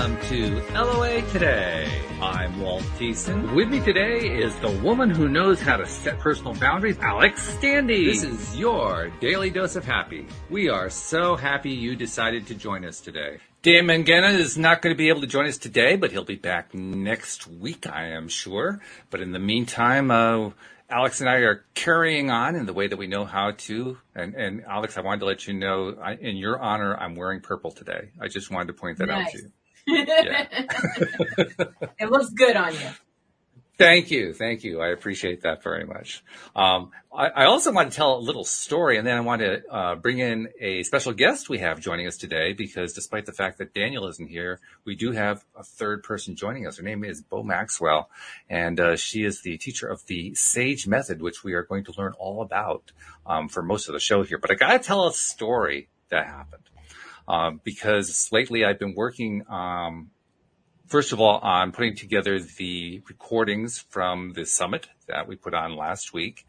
welcome to LOA Today. I'm Walt Thiessen. With me today is the woman who knows how to set personal boundaries, Alex Standy. This is your daily dose of happy. We are so happy you decided to join us today. Dan Mangena is not going to be able to join us today, but he'll be back next week, I am sure. But in the meantime, Alex and I are carrying on in the way that we know how to. And Alex, I wanted to let you know, in your honor, I'm wearing purple today. I just wanted to point that out to you. Yeah. It looks good on you. Thank you. I appreciate that very much. I also want to tell a little story, and then I want to bring in a special guest we have joining us today, because despite the fact that Daniel isn't here, we do have a third person joining us. Her name is Isabeau Maxwell, and she is the teacher of the SAGE method, which we are going to learn all about for most of the show here. But I got to tell a story that happened because lately I've been working first of all, on putting together the recordings from the summit that we put on last week.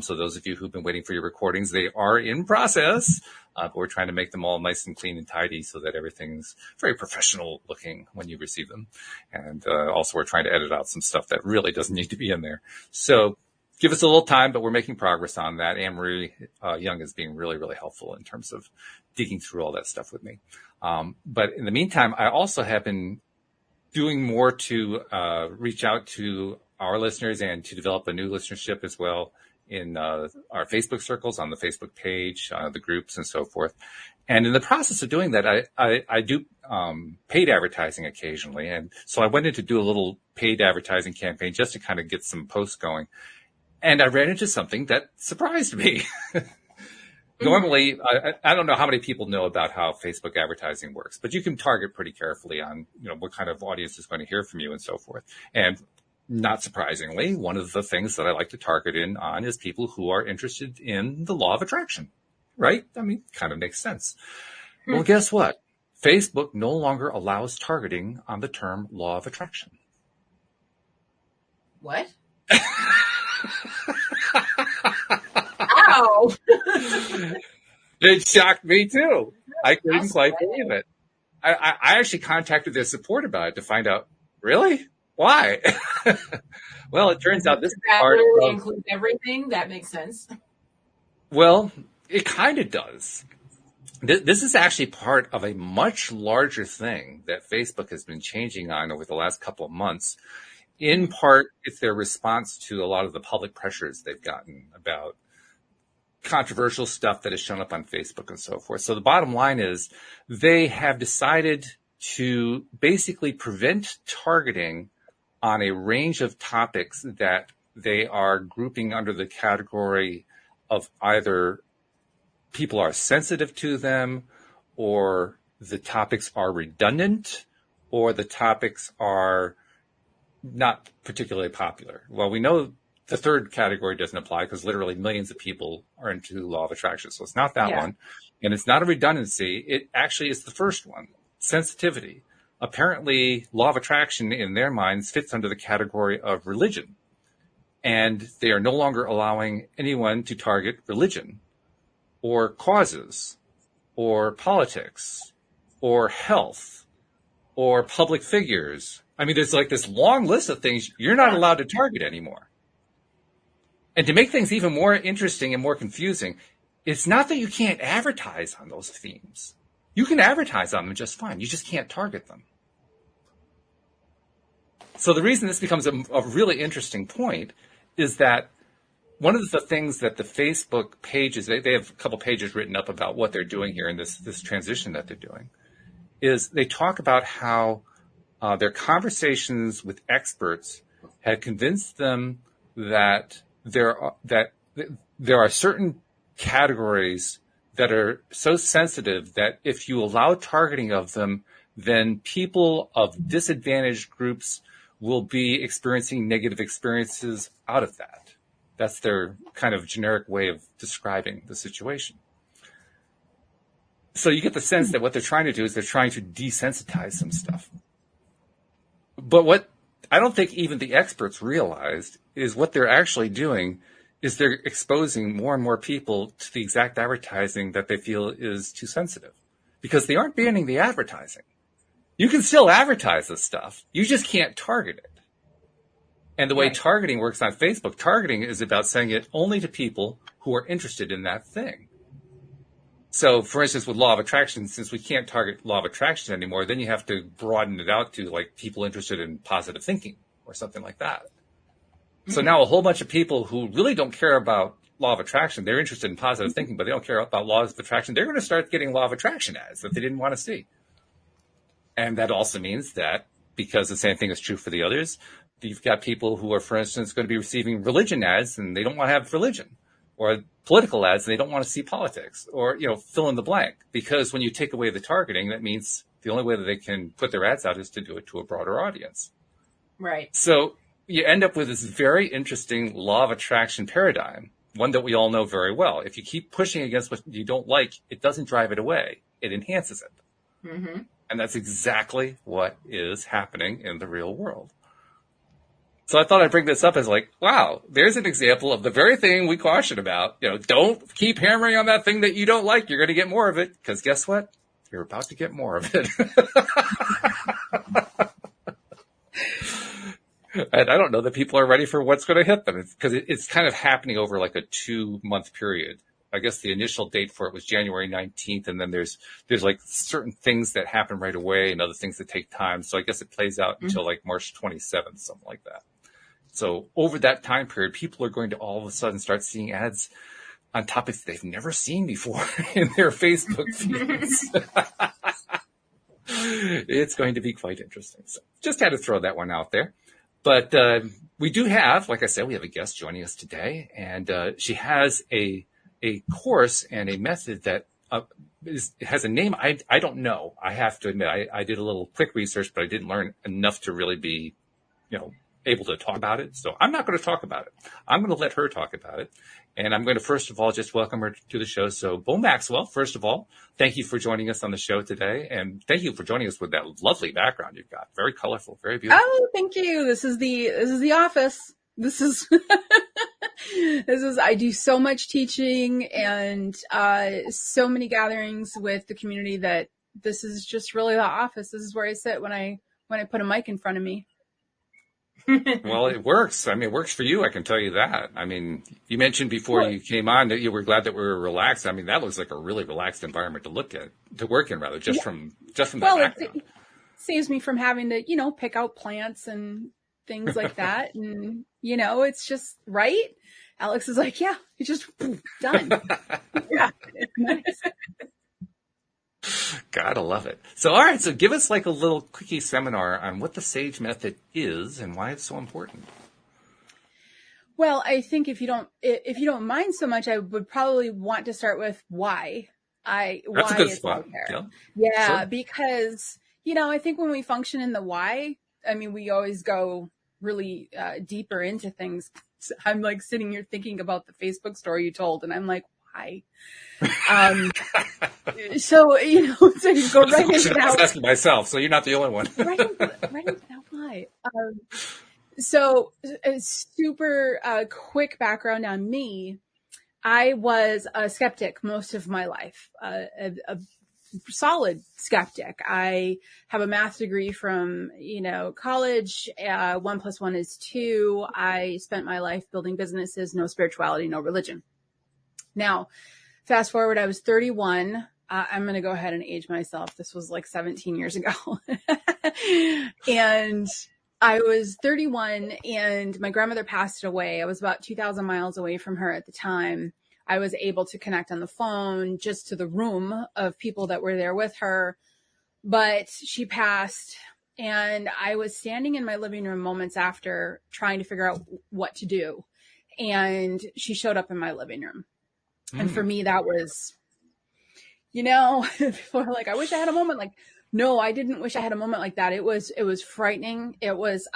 So those of you who've been waiting for your recordings, they are in process. But we're trying to make them all nice and clean and tidy so that everything's very professional looking when you receive them. And also we're trying to edit out some stuff that really doesn't need to be in there. So give us a little time, but we're making progress on that. Anne-Marie Young is being really, really helpful in terms of digging through all that stuff with me. But in the meantime, I also have been doing more to reach out to our listeners and to develop a new listenership as well in our Facebook circles, on the Facebook page, the groups and so forth. And in the process of doing that, I do paid advertising occasionally. And so I went in to do a little paid advertising campaign just to kind of get some posts going. And I ran into something that surprised me. Normally, I don't know how many people know about how Facebook advertising works, but you can target pretty carefully on, what kind of audience is going to hear from you and so forth. And not surprisingly, one of the things that I like to target in on is people who are interested in the law of attraction, right? I mean, kind of makes sense. Well, guess what? Facebook no longer allows targeting on the term law of attraction. What? Ow! It shocked me too. I couldn't quite believe it. I actually contacted their support about it to find out, really? Why? Well, it turns out this part really includes everything. That makes sense. Well, it kind of does. This is actually part of a much larger thing that Facebook has been changing on over the last couple of months. In part, it's their response to a lot of the public pressures they've gotten about controversial stuff that has shown up on Facebook and so forth. So the bottom line is they have decided to basically prevent targeting on a range of topics that they are grouping under the category of either people are sensitive to them, or the topics are redundant, or the topics are not particularly popular. Well, we know the third category doesn't apply because literally millions of people are into the law of attraction. So it's not that one. And it's not a redundancy. It actually is the first one, sensitivity. Apparently, law of attraction in their minds fits under the category of religion. And they are no longer allowing anyone to target religion or causes or politics or health or public figures. I mean, there's like this long list of things you're not allowed to target anymore. And to make things even more interesting and more confusing, it's not that you can't advertise on those themes. You can advertise on them just fine. You just can't target them. So the reason this becomes a really interesting point is that one of the things that the Facebook pages, they have a couple pages written up about what they're doing here in this transition that they're doing, is they talk about how their conversations with experts had convinced them that there are certain categories that are so sensitive that if you allow targeting of them, then people of disadvantaged groups will be experiencing negative experiences out of that. That's their kind of generic way of describing the situation. So you get the sense that what they're trying to do is they're trying to desensitize some stuff. But what I don't think even the experts realized is what they're actually doing is they're exposing more and more people to the exact advertising that they feel is too sensitive, because they aren't banning the advertising. You can still advertise this stuff. You just can't target it. And the way Right. targeting works on Facebook, targeting is about sending it only to people who are interested in that thing. So, for instance, with law of attraction, since we can't target law of attraction anymore, then you have to broaden it out to like people interested in positive thinking or something like that. So now a whole bunch of people who really don't care about law of attraction, they're interested in positive thinking, but they don't care about laws of attraction. They're going to start getting law of attraction ads that they didn't want to see. And that also means that because the same thing is true for the others, you've got people who are, for instance, going to be receiving religion ads and they don't want to have religion, or political ads and they don't want to see politics, or, fill in the blank. Because when you take away the targeting, that means the only way that they can put their ads out is to do it to a broader audience. Right. So you end up with this very interesting law of attraction paradigm, one that we all know very well. If you keep pushing against what you don't like, it doesn't drive it away. It enhances it. Mm-hmm. And that's exactly what is happening in the real world. So I thought I'd bring this up as like, wow, there's an example of the very thing we caution about. Don't keep hammering on that thing that you don't like. You're going to get more of it. Because guess what? You're about to get more of it. And I don't know that people are ready for what's going to hit them, because it's kind of happening over like a 2-month period. I guess the initial date for it was January 19th. And then there's like certain things that happen right away and other things that take time. So I guess it plays out until like March 27th, something like that. So over that time period, people are going to all of a sudden start seeing ads on topics they've never seen before in their Facebook feeds. It's going to be quite interesting. So just had to throw that one out there. But we do have, like I said, we have a guest joining us today, and she has a course and a method that has a name I don't know. I have to admit, I did a little quick research, but I didn't learn enough to really be, able to talk about it. So I'm not going to talk about it. I'm going to let her talk about it. And I'm going to, first of all, just welcome her to the show. So Bo Maxwell, first of all, thank you for joining us on the show today. And thank you for joining us with that lovely background you've got. Very colorful, very beautiful. Oh, thank you. This is the office. This is, I do so much teaching and, so many gatherings with the community that this is just really the office. This is where I sit when I put a mic in front of me. Well, it works. I mean, it works for you. I can tell you that. I mean, you mentioned before you came on that you were glad that we were relaxed. I mean, that looks like a really relaxed environment to work in, rather, just from that background. It saves me from having to, pick out plants and things like that. And, it's just right. Alex is like, yeah, it's just done. Yeah, it's nice. Gotta love it. So, all right. So give us like a little quickie seminar on what the SAGE method is and why it's so important. Well, I think if you don't mind so much, I would probably want to start with why. That's a good spot. Yeah, sure. Because, I think when we function in the why, I mean, we always go really deeper into things. I'm like sitting here thinking about the Facebook story you told, and I'm like, why? So you go right into that. I was asking myself, so you're not the only one. right into that why. So a super quick background on me. I was a skeptic most of my life, a solid skeptic. I have a math degree from, college. 1 + 1 is 2. I spent my life building businesses, no spirituality, no religion. Now, fast forward, I was 31. I'm going to go ahead and age myself. This was like 17 years ago. And I was 31 and my grandmother passed away. I was about 2,000 miles away from her at the time. I was able to connect on the phone just to the room of people that were there with her, but she passed and I was standing in my living room moments after trying to figure out what to do. And she showed up in my living room. And for me, that was, people are like, I wish I had a moment like, no, I didn't wish I had a moment like that. It was frightening. It was,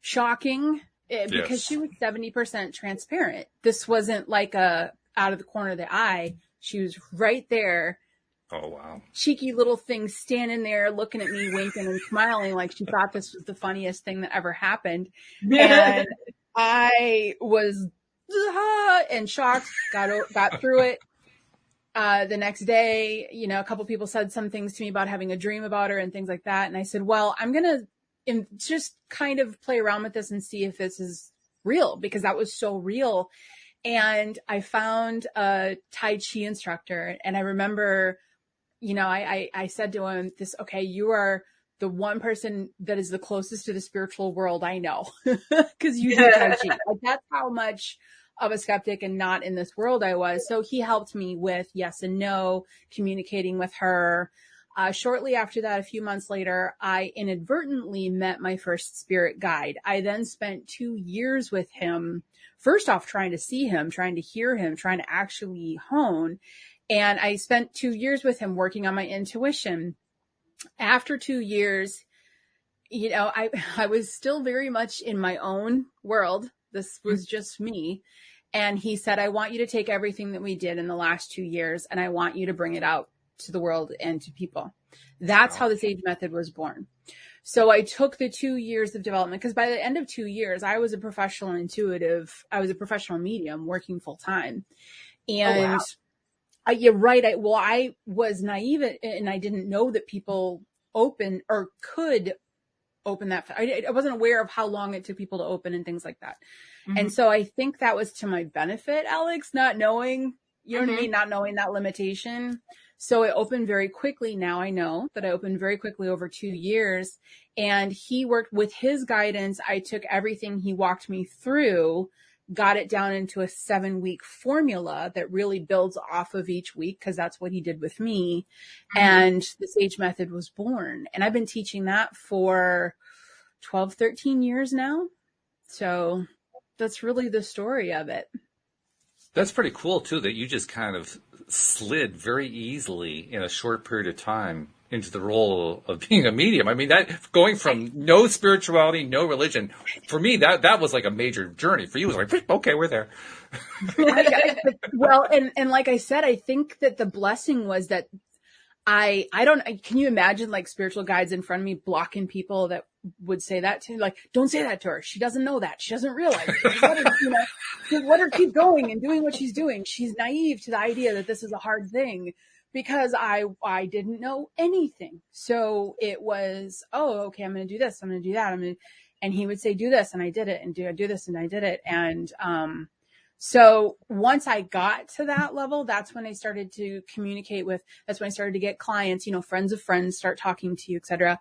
shocking because she was 70% transparent. This wasn't like a out of the corner of the eye. She was right there. Oh, wow. Cheeky little thing standing there looking at me, winking and smiling like she thought this was the funniest thing that ever happened. And I was and shocked, got through it. the next day, a couple people said some things to me about having a dream about her and things like that. And I said, well, I'm going to just kind of play around with this and see if this is real, because that was so real. And I found a Tai Chi instructor, and I remember, I said to him okay, you are the one person that is the closest to the spiritual world I know, because you do Tai Chi. Like, that's how much of a skeptic and not in this world I was. So he helped me with yes and no, communicating with her. Shortly after that, a few months later, I inadvertently met my first spirit guide. I then spent 2 years with him, first off trying to see him, trying to hear him, trying to actually hone. And I spent 2 years with him working on my intuition. After 2 years, I was still very much in my own world. This was just me. And he said, I want you to take everything that we did in the last 2 years, and I want you to bring it out to the world and to people. That's how the Sage Method was born. So I took the 2 years of development, because by the end of 2 years, I was a professional intuitive. I was a professional medium working full time. And you're right. I was naive, and I didn't know that people open or could open that. I wasn't aware of how long it took people to open and things like that. Mm-hmm. And so I think that was to my benefit, Alex, not knowing, what I mean? Not knowing that limitation. So it opened very quickly. Now I know that I opened very quickly over 2 years, and he worked with his guidance. I took everything he walked me through, got it down into a 7-week formula that really builds off of each week, because that's what he did with me. Mm-hmm. And the Sage Method was born. And I've been teaching that for 12, 13 years now. So that's really the story of it. That's pretty cool, too, that you just kind of slid very easily in a short period of time into the role of being a medium. I mean, that going from no spirituality, no religion, for me, that was like a major journey. For you, it was like, okay, we're there. Well, and like I said, I think that the blessing was that can you imagine like spiritual guides in front of me blocking people that would say that to me? Like, don't say that to her. She doesn't know that. She doesn't realize it. Let her keep going and doing what she's doing. She's naive to the idea that this is a hard thing, because I didn't know anything. So it was, okay, I'm going to do this. I'm going to do that. And he would say, do this. And I did it, and do this. And I did it. And, so once I got to that level, that's when I started to communicate that's when I started to get clients, friends of friends start talking to you, et cetera.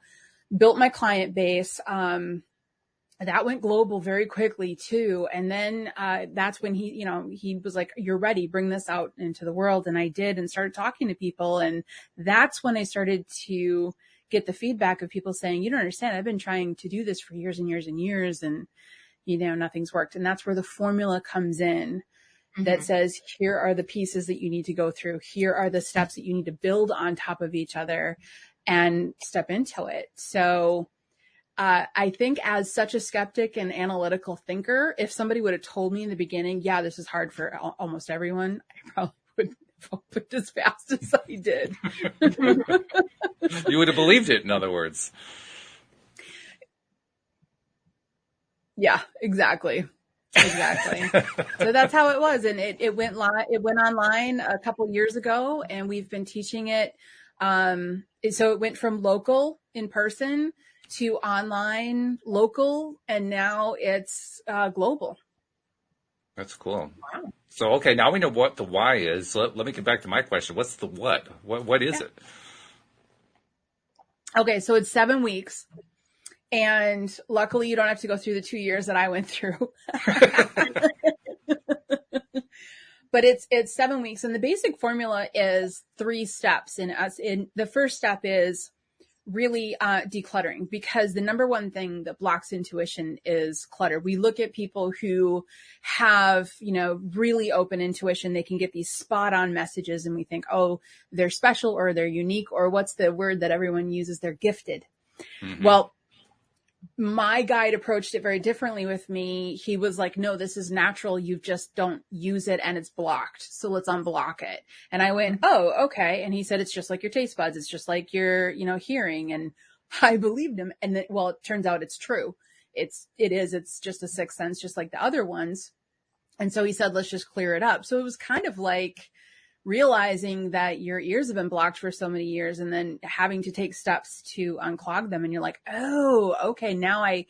Built my client base. That went global very quickly too. And then, that's when he was like, you're ready, bring this out into the world. And I did, and started talking to people. And that's when I started to get the feedback of people saying, you don't understand. I've been trying to do this for years and years and years, and nothing's worked. And that's where the formula comes in, that says, here are the pieces that you need to go through. Here are the steps that you need to build on top of each other and step into it. So, I think as such a skeptic and analytical thinker, if somebody would have told me in the beginning, yeah, this is hard for almost everyone, I probably wouldn't have opened as fast as I did. You would have believed it, in other words. Yeah, exactly. So that's how it was. And it went online a couple years ago, and we've been teaching it. So it went from local in person to online local, and now it's global. That's cool. Wow. So, okay, now we know what the why is. So let me get back to my question. What's the what? What is it? Okay, so it's 7 weeks. And luckily, you don't have to go through the 2 years that I went through. But it's 7 weeks. And the basic formula is 3 steps. And the first step is really decluttering, because the number one thing that blocks intuition is clutter. We look at people who have, really open intuition. They can get these spot on messages, and we think, oh, they're special, or they're unique, or what's the word that everyone uses? They're gifted. Mm-hmm. Well, my guide approached it very differently with me. He was like, no, this is natural. You just don't use it, and it's blocked. So let's unblock it. And I went, oh, okay. And he said, it's just like your taste buds. It's just like your, hearing. And I believed him. And then, well, it turns out it's true. It's just a sixth sense, just like the other ones. And so he said, let's just clear it up. So it was kind of like, realizing that your ears have been blocked for so many years and then having to take steps to unclog them. And you're like, oh, okay, now I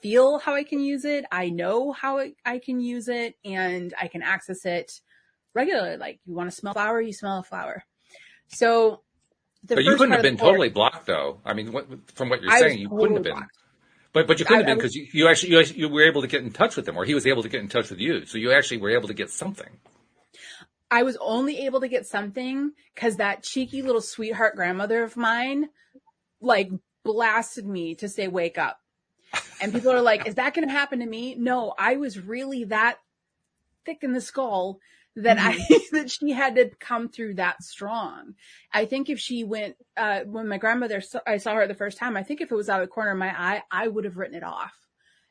feel how I can use it. I know how I can use it, and I can access it regularly. Like, you want to smell a flower, you smell a flower. So but you couldn't have been totally blocked, though. I mean, from what you're saying, you couldn't have been. But you couldn't have been, because you were able to get in touch with him, or he was able to get in touch with you. So you actually were able to get something. I was only able to get something because that cheeky little sweetheart grandmother of mine, like, blasted me to say, wake up. And people are like, is that going to happen to me? No, I was really that thick in the skull that that she had to come through that strong. I think if she went, when my grandmother, I saw her the first time, I think if it was out of the corner of my eye, I would have written it off.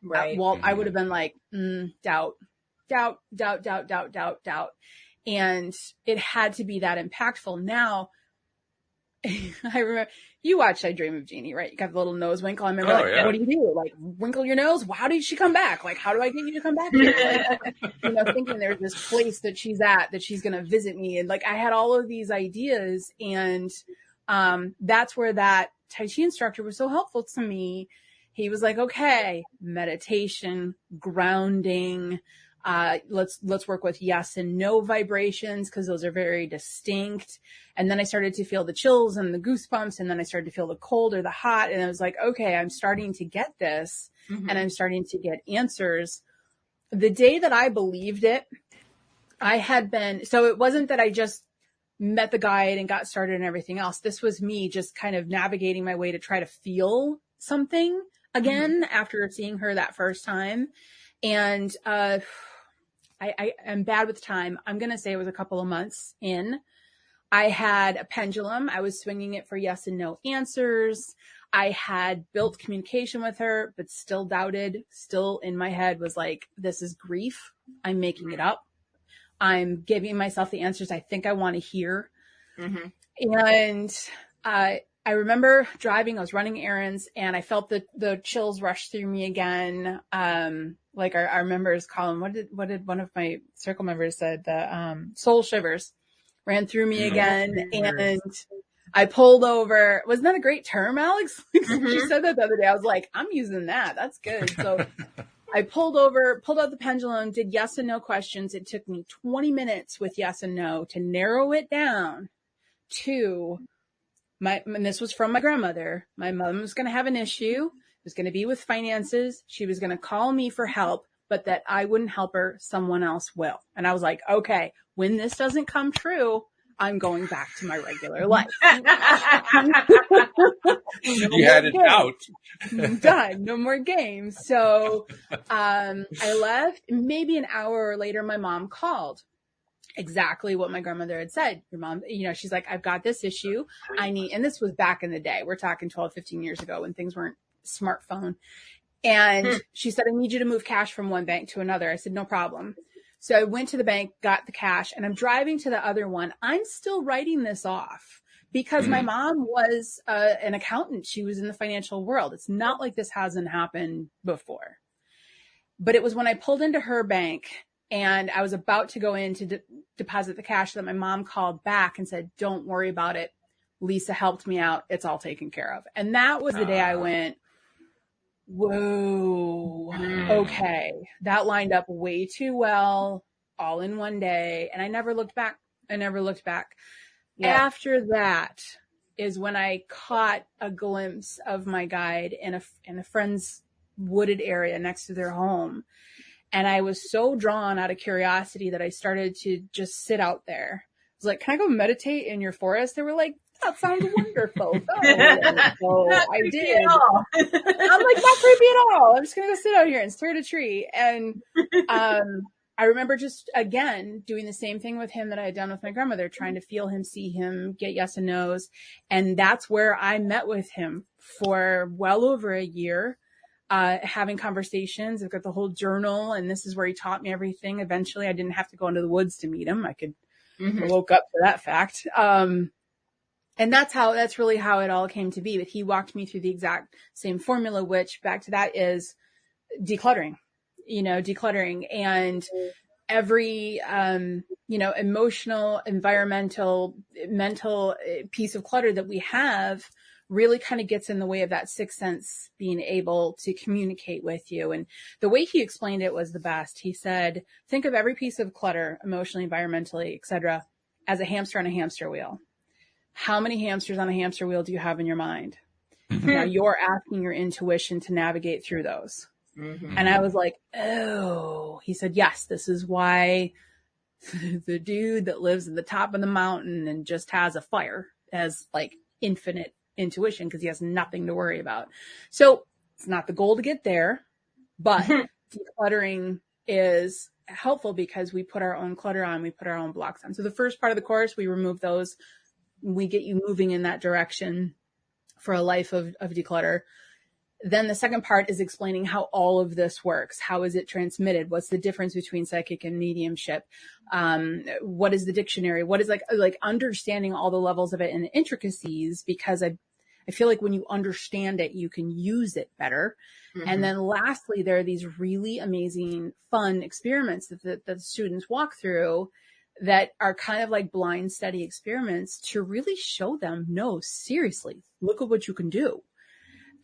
Right. Well, I would have been like, doubt. And it had to be that impactful. Now, I remember, you watched I Dream of Jeannie, right? You got the little nose winkle. I remember, what do you do? Like, winkle your nose? How did she come back? Like, how do I get you to come back here? Like, thinking there's this place that she's at, that she's going to visit me. And like, I had all of these ideas, and that's where that Tai Chi instructor was so helpful to me. He was like, okay, meditation, grounding, let's work with yes and no vibrations, because those are very distinct. And then I started to feel the chills and the goosebumps, and then I started to feel the cold or the hot, and I was like, okay, I'm starting to get this, and I'm starting to get answers. The day that I believed it, so it wasn't that I just met the guide and got started and everything else. This was me just kind of navigating my way to try to feel something again after seeing her that first time. And I am bad with time. I'm going to say it was a couple of months in. I had a pendulum. I was swinging it for yes and no answers. I had built communication with her, but still doubted, still in my head was like, this is grief. I'm making it up. I'm giving myself the answers I think I want to hear. And I remember driving, I was running errands, and I felt the chills rush through me again. Like our members call them, what did one of my circle members said? The soul shivers ran through me again. And I pulled over. Wasn't that a great term, Alex? She said that the other day. I was like, I'm using that. That's good. So I pulled over, pulled out the pendulum, did yes and no questions. It took me 20 minutes with yes and no to narrow it down to and this was from my grandmother. My mom was going to have an issue. It was going to be with finances. She was going to call me for help, but that I wouldn't help her. Someone else will. And I was like, okay, when this doesn't come true, I'm going back to my regular life. You had it out. Done. No more games. So I left. Maybe an hour later, my mom called. Exactly what my grandmother had said. Your mom, she's like, I've got this issue. And this was back in the day. We're talking 12, 15 years ago when things weren't smartphone. And she said, I need you to move cash from one bank to another. I said, no problem. So I went to the bank, got the cash, and I'm driving to the other one. I'm still writing this off because my mom was an accountant. She was in the financial world. It's not like this hasn't happened before. But it was when I pulled into her bank and I was about to go in to deposit the cash that my mom called back and said, don't worry about it. Lisa helped me out. It's all taken care of. And that was the day I went, whoa, okay. That lined up way too well, all in one day. And I never looked back. Yeah. After that is when I caught a glimpse of my guide in a friend's wooded area next to their home. And I was so drawn out of curiosity that I started to just sit out there. I was like, can I go meditate in your forest? They were like, that sounds wonderful. So I did. I'm like, not creepy at all. I'm just going to go sit out here and stare at a tree. And I remember just, again, doing the same thing with him that I had done with my grandmother, trying to feel him, see him, get yes and no's. And that's where I met with him for well over a year. Having conversations. I've got the whole journal, and this is where he taught me everything. Eventually I didn't have to go into the woods to meet him. I could woke up to that fact. And that's really how it all came to be. But he walked me through the exact same formula, which back to that is decluttering, decluttering. And every, emotional, environmental, mental piece of clutter that we have really kind of gets in the way of that sixth sense being able to communicate with you. And the way he explained it was the best. He said, think of every piece of clutter, emotionally, environmentally, etc., as a hamster on a hamster wheel. How many hamsters on a hamster wheel do you have in your mind? Now you're asking your intuition to navigate through those. Mm-hmm. And I was like, oh, he said, yes, this is why the dude that lives at the top of the mountain and just has a fire has like infinite intuition because he has nothing to worry about. So it's not the goal to get there, but decluttering is helpful because we put our own clutter on, we put our own blocks on. So the first part of the course, we remove those. We get you moving in that direction for a life of declutter. Then the second part is explaining how all of this works. How is it transmitted? What's the difference between psychic and mediumship? What is the dictionary? What is like understanding all the levels of it and the intricacies, because I feel like when you understand it, you can use it better. Mm-hmm. And then lastly, there are these really amazing, fun experiments that the students walk through that are kind of like blind study experiments to really show them, no, seriously, look at what you can do.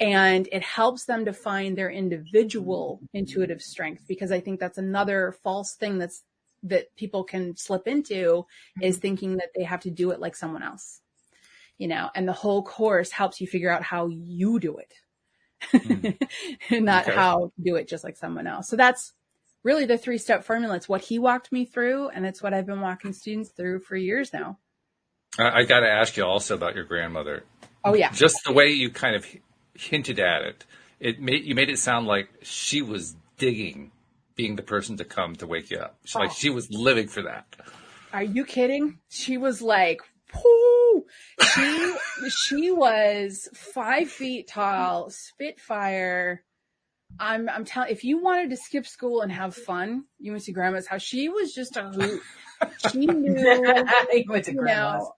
And it helps them to find their individual intuitive strength, because I think that's another false thing that people can slip into, is thinking that they have to do it like someone else, and the whole course helps you figure out how you do it and not how to do it just like someone else. So that's really the 3-step formula. It's what he walked me through, and it's what I've been walking students through for years now. I got to ask you also about your grandmother. Oh yeah. Just the way you kind of hinted at it, you made it sound like she was digging being the person to come to wake you up. Like she was living for that. Are you kidding? She was like, whoo! She was 5 feet tall, Spitfire. I'm telling, if you wanted to skip school and have fun, you went to grandma's house. She was just a hoot. She knew, you went to grandma's.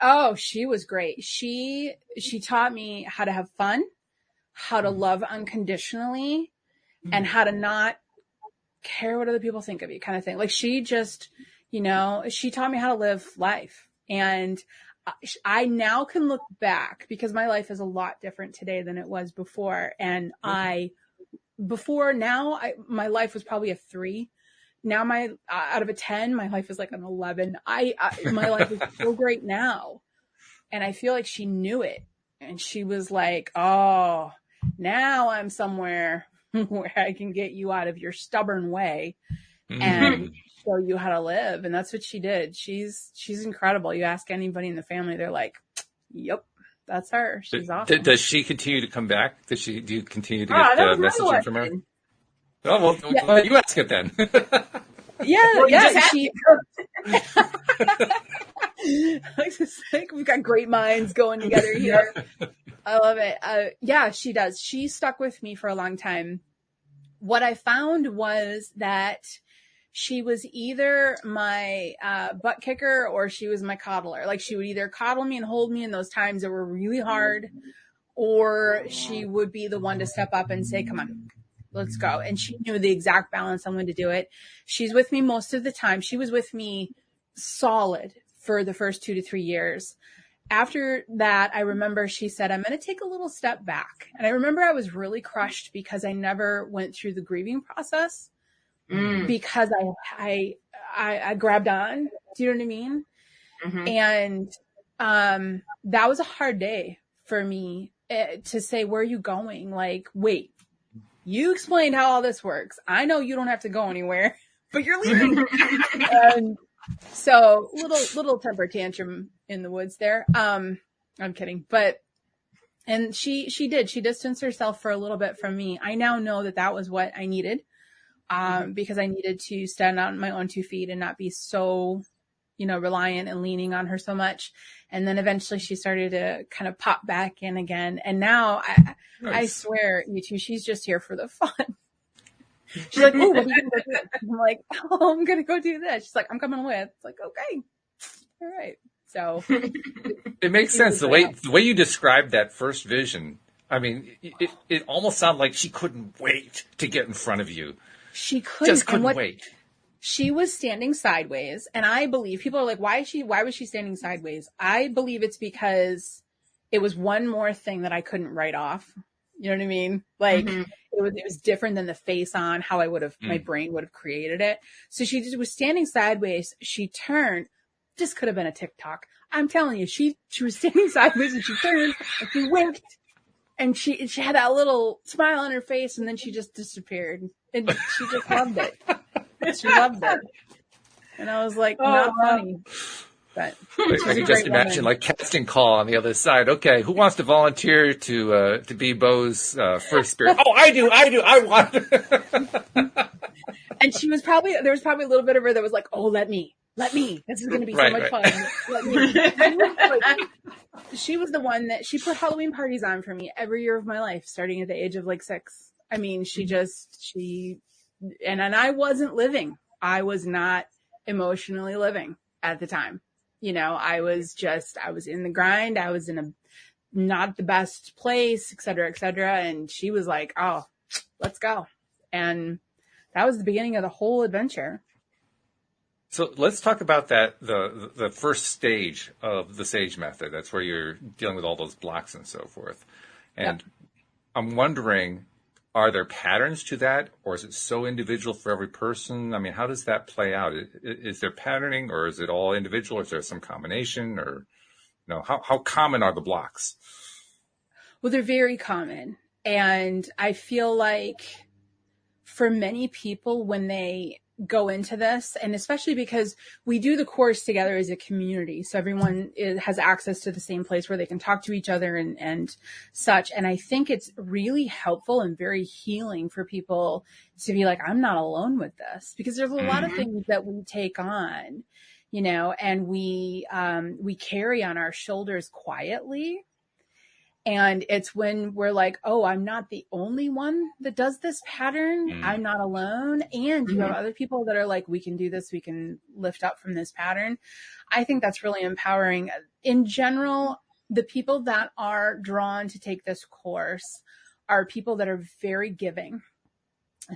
Oh, she was great. She taught me how to have fun, how to love unconditionally, and how to not care what other people think of you, kind of thing. Like she just, she taught me how to live life. And I now can look back, because my life is a lot different today than it was before. And my life was probably a 3. Now out of a 10, my life is like an 11. My life is so great now. And I feel like she knew it. And she was like, oh, now I'm somewhere where I can get you out of your stubborn way and show you how to live. And that's what she did. She's incredible. You ask anybody in the family, they're like, yep, that's her. She's awesome. Does she continue to come back? Do you continue to get messaging from her? Oh, well, you ask it then. She. We've got great minds going together here. I love it. She does. She stuck with me for a long time. What I found was that she was either my butt kicker or she was my coddler. Like she would either coddle me and hold me in those times that were really hard, or she would be the one to step up and say, come on, let's go. And she knew the exact balance on when to do it. She's with me most of the time. She was with me solid for the first 2 to 3 years. After that, I remember she said, I'm going to take a little step back. And I remember I was really crushed because I never went through the grieving process because I grabbed on. Do you know what I mean? Mm-hmm. And that was a hard day for me to say, where are you going? Like, wait, you explained how all this works. I know you don't have to go anywhere, but you're leaving. And so little temper tantrum in the woods there. I'm kidding, and she distanced herself for a little bit from me. I now know that was what I needed, because I needed to stand on my own 2 feet and not be so, reliant and leaning on her so much. And then eventually she started to kind of pop back in again. And now I swear, you two, she's just here for the fun. She's like, oh, what are you going to do? I'm like, oh, I'm going to go do this. She's like, I'm coming with. It's like, okay. All right. So it makes sense. The way you described that first vision, I mean, it almost sounded like she couldn't wait to get in front of you. She couldn't. Just couldn't wait. she was standing sideways. And I believe people are like, why was she standing sideways? I believe it's because it was one more thing that I couldn't write off. You know what I mean? Like it was different than the face on how I would have, my brain would have created it. So she just was standing sideways. She turned. This could have been a TikTok. I'm telling you, she was standing sideways and she turned and she winked and she had that little smile on her face and then she just disappeared and she just loved it. She loved it. And I was like, not funny. But I can just imagine like casting call on the other side. Okay, who wants to volunteer to be Beau's first spirit? Oh, I do. I want. And she was there was probably a little bit of her that was like, oh, let me. This is going to be so much fun. Let me. She was the one that she put Halloween parties on for me every year of my life, starting at the age of like 6. I mean, and I wasn't living. I was not emotionally living at the time. You know, I was in the grind. I was in a not the best place, et cetera, et cetera. And she was like, oh, let's go. And that was the beginning of the whole adventure. So let's talk about that, the first stage of the SAGE method. That's where you're dealing with all those blocks and so forth. And I'm wondering, are there patterns to that, or is it so individual for every person? I mean, how does that play out? Is there patterning, or is it all individual? Is there some combination, or how common are the blocks? Well, they're very common. And I feel like for many people, when they go into this, and especially because we do the course together as a community, so everyone has access to the same place where they can talk to each other and such. And I think it's really helpful and very healing for people to be like, I'm not alone with this, because there's a lot of things that we take on, and we carry on our shoulders quietly. And it's when we're like, oh, I'm not the only one that does this pattern. I'm not alone. And you have other people that are like, we can do this. We can lift up from this pattern. I think that's really empowering. In general, the people that are drawn to take this course are people that are very giving,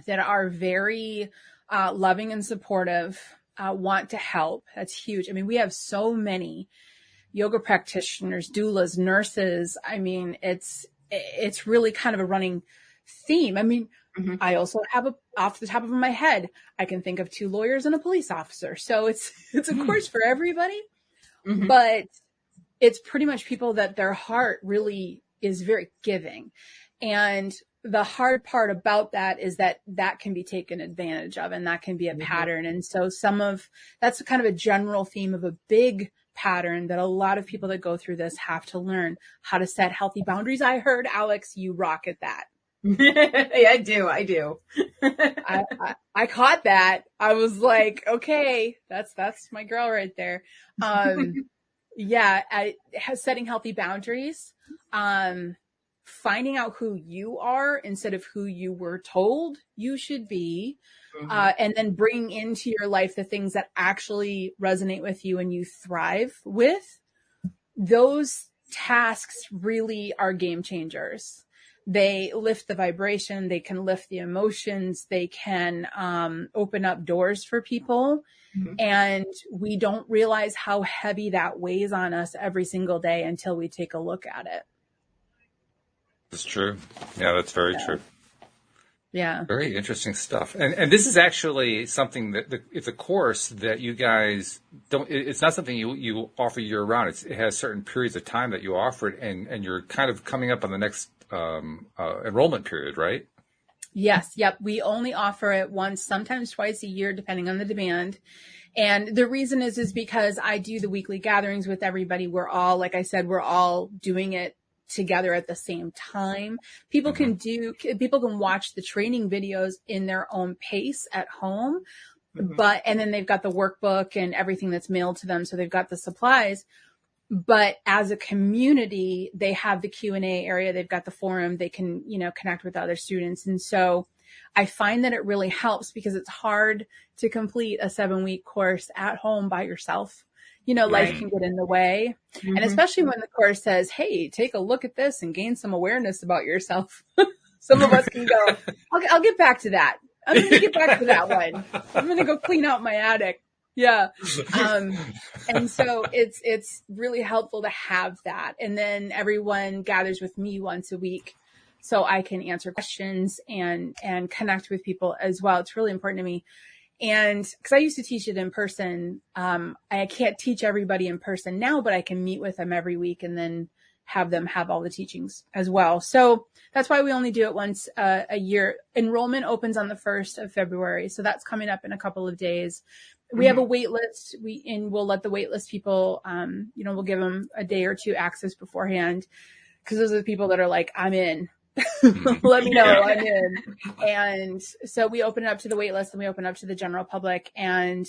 that are very loving and supportive, want to help. That's huge. I mean, we have so many yoga practitioners, doulas, nurses. I mean, it's really kind of a running theme. I mean, I also have off the top of my head, I can think of 2 lawyers and a police officer. So it's a course for everybody, but it's pretty much people that their heart really is very giving. And the hard part about that is that can be taken advantage of, and that can be a pattern. And so that's kind of a general theme of a big pattern that a lot of people that go through this have to learn how to set healthy boundaries. I heard, Alex, you rock at that. Yeah, I do. I caught that. I was like, okay, that's my girl right there. Setting healthy boundaries, finding out who you are instead of who you were told you should be. And then bring into your life the things that actually resonate with you and you thrive with. Those tasks really are game changers. They lift the vibration. They can lift the emotions. They can open up doors for people. And we don't realize how heavy that weighs on us every single day until we take a look at it. That's true. Yeah, that's very true. Yeah. Very interesting stuff. And this is actually something that it's a course that you guys it's not something you offer year round. It has certain periods of time that you offer it, and you're kind of coming up on the next enrollment period, right? Yes. Yep. We only offer it once, sometimes twice a year, depending on the demand. And the reason is because I do the weekly gatherings with everybody. We're all, like I said, we're all doing it together at the same time. People can watch the training videos in their own pace at home, and then they've got the workbook and everything that's mailed to them. So they've got the supplies, but as a community, they have the Q&A area. They've got the forum. They can, connect with other students. And so I find that it really helps because it's hard to complete a 7-week course at home by yourself. Life can get in the way. And especially when the course says, hey, take a look at this and gain some awareness about yourself. Some of us can go, I'll get back to that. I'm going to get back to that one. I'm going to go clean out my attic. Yeah. And so it's really helpful to have that. And then everyone gathers with me once a week so I can answer questions and connect with people as well. It's really important to me. And because I used to teach it in person, I can't teach everybody in person now, but I can meet with them every week and then have them have all the teachings as well. So that's why we only do it once a year. Enrollment opens on the 1st of February. So that's coming up in a couple of days. We have a wait list. We'll let the wait list people, we'll give them a day or two access beforehand, because those are the people that are like, I'm in. Let me know, I'm in. And so we open it up to the wait list, and we open up to the general public, and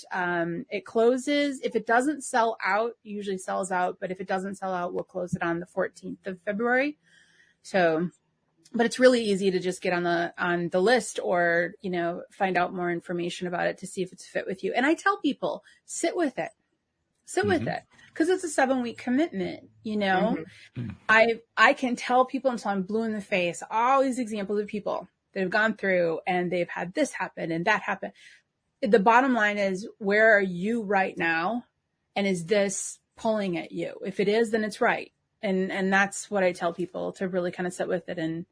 it closes. If it doesn't sell out, it usually sells out, but if it doesn't sell out, we'll close it on the 14th of February. So, but it's really easy to just get on the list, or, find out more information about it to see if it's fit with you. And I tell people, sit with it. With it, because it's a 7-week commitment. I can tell people until I'm blue in the face, all these examples of people that have gone through and they've had this happen and that happen. The bottom line is, where are you right now? And is this pulling at you? If it is, then it's right. And that's what I tell people, to really kind of sit with it and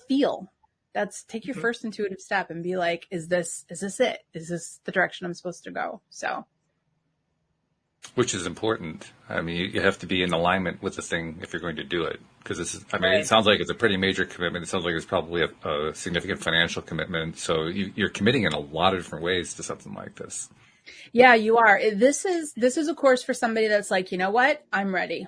feel. Take your first intuitive step and be like, is this it? Is this the direction I'm supposed to go? So. Which is important. I mean, you have to be in alignment with the thing if you're going to do it. Because it sounds like it's a pretty major commitment. It sounds like it's probably a significant financial commitment. So you're committing in a lot of different ways to something like this. Yeah, you are. This is a course for somebody that's like, you know what? I'm ready.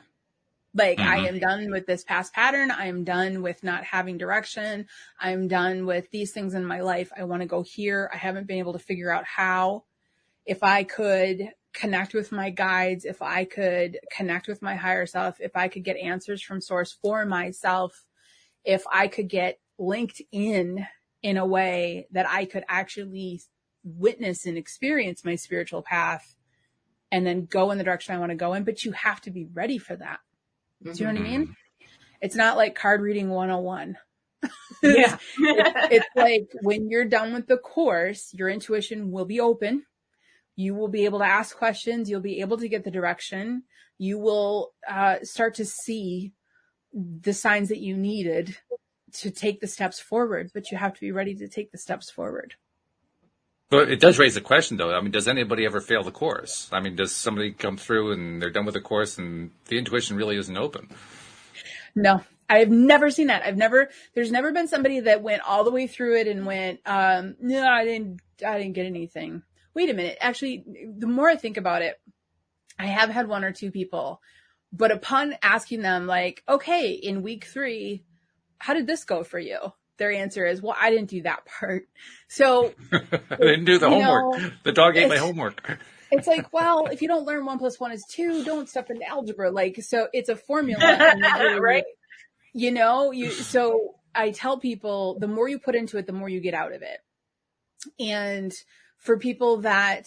Like, I am done with this past pattern. I am done with not having direction. I'm done with these things in my life. I want to go here. I haven't been able to figure out how. If I could connect with my guides, if I could connect with my higher self, if I could get answers from source for myself, if I could get linked in a way that I could actually witness and experience my spiritual path and then go in the direction I want to go in. But you have to be ready for that. Do you know what I mean? It's not like card reading 101. Yeah. it's like, when you're done with the course, your intuition will be open. You will be able to ask questions. You'll be able to get the direction. You will start to see the signs that you needed to take the steps forward, but you have to be ready to take the steps forward. But it does raise a question, though. I mean, does anybody ever fail the course? I mean, does somebody come through and they're done with the course and the intuition really isn't open? No, I've never seen that. There's never been somebody that went all the way through it and went, no, I didn't get anything. Wait a minute. Actually, the more I think about it, I have had one or two people, but upon asking them, like, okay, in week 3, how did this go for you? Their answer is, well, I didn't do that part. So I didn't do the homework. The dog ate my homework. It's like, well, if you don't learn 1 + 1 is 2, don't step into algebra. Like, so it's a formula, right? So I tell people, the more you put into it, the more you get out of it. And for people that,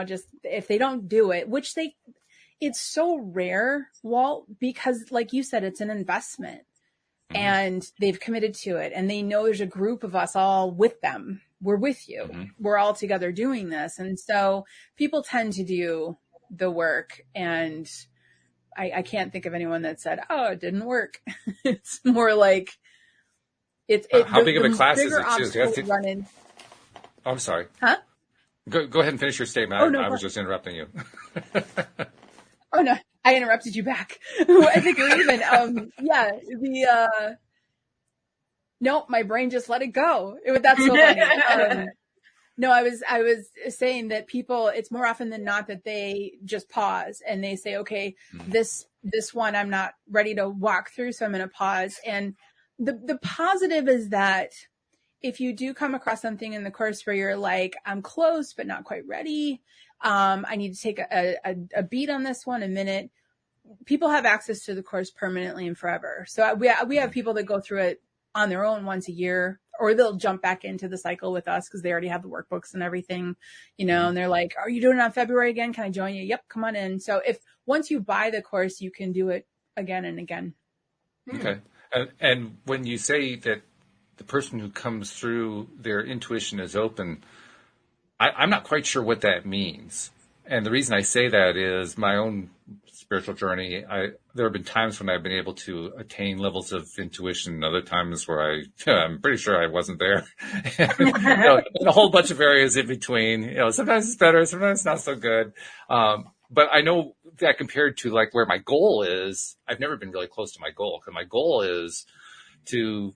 just if they don't do it, it's so rare, Walt, because like you said, it's an investment. And they've committed to it, and they know there's a group of us all with them. We're with you. We're all together doing this. And so people tend to do the work, and I can't think of anyone that said, oh, it didn't work. It's more like how big of a class is it too? Oh, I'm sorry. Huh? Go ahead and finish your statement. I was just interrupting you. Oh, no. I interrupted you back. I think you're even. No, my brain just let it go. That's so funny. No, I was saying that people, it's more often than not that they just pause and they say, okay, this one I'm not ready to walk through, so I'm going to pause. And the positive is that if you do come across something in the course where you're like, I'm close, but not quite ready. I need to take a beat on this one, a minute. People have access to the course permanently and forever. So we have people that go through it on their own once a year, or they'll jump back into the cycle with us because they already have the workbooks and everything, and they're like, are you doing it on February again? Can I join you? Yep, come on in. So once you buy the course, you can do it again and again. Okay. And when you say that the person who comes through, their intuition is open, I'm not quite sure what that means. And the reason I say that is my own spiritual journey. There have been times when I've been able to attain levels of intuition, and other times where I'm pretty sure I wasn't there. And a whole bunch of areas in between. Sometimes it's better, sometimes it's not so good. But I know that compared to like where my goal is, I've never been really close to my goal, because my goal is to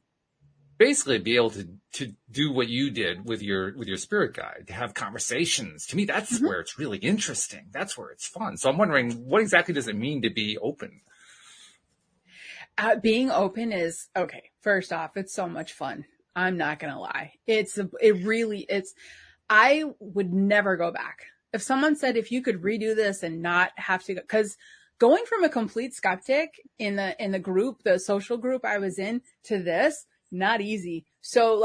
basically be able to do what you did with your spirit guide, to have conversations. To me, that's where it's really interesting. That's where it's fun. So I'm wondering, what exactly does it mean to be open? Being open is, okay, first off, it's so much fun. I'm not going to lie. I would never go back. If someone said, if you could redo this and not have to go, because going from a complete skeptic in the group, the social group I was in, to this, not easy. So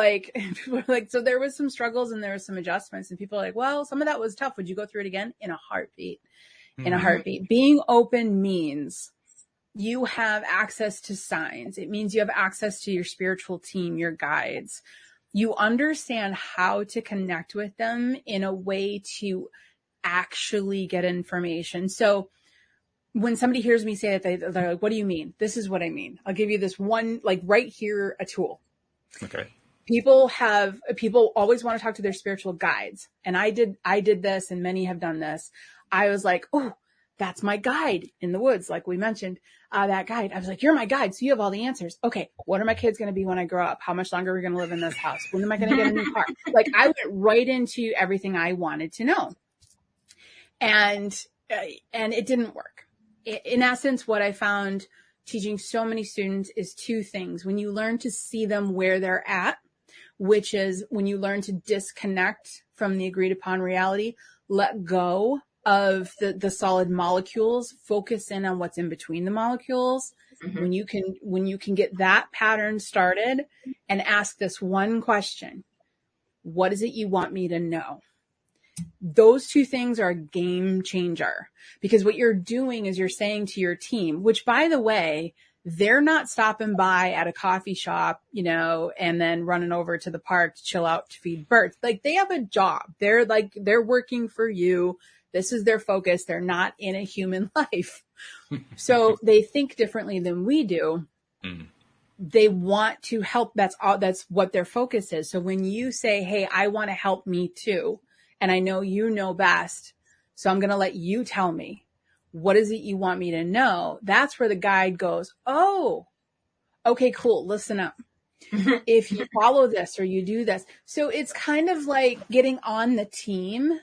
so there was some struggles and there was some adjustments, and people are like, well, some of that was tough. Would you go through it again? In a heartbeat. In a heartbeat. Being open means you have access to signs. It means you have access to your spiritual team, your guides. You understand how to connect with them in a way to actually get information. So when somebody hears me say it, they're like, what do you mean? This is what I mean. I'll give you this one, like right here, a tool. Okay. People always want to talk to their spiritual guides. And I did this, and many have done this. I was like, oh, that's my guide in the woods. Like we mentioned, that guide. I was like, you're my guide. So you have all the answers. Okay. What are my kids going to be when I grow up? How much longer are we going to live in this house? When am I going to get a new car? Like I went right into everything I wanted to know. And it didn't work. In essence, what I found teaching so many students is two things. When you learn to see them where they're at, which is when you learn to disconnect from the agreed upon reality, let go of the solid molecules, focus in on what's in between the molecules. When you can get that pattern started and ask this one question, what is it you want me to know? Those two things are a game changer, because what you're doing is you're saying to your team, which by the way, they're not stopping by at a coffee shop, and then running over to the park to chill out to feed birds. Like they have a job. They're working for you. This is their focus. They're not in a human life. So they think differently than we do. They want to help. That's what their focus is. So when you say, hey, I want to help me too, and I know you know best, so I'm going to let you tell me, what is it you want me to know? That's where the guide goes, oh, okay, cool. Listen up. If you follow this or you do this. So it's kind of like getting on the team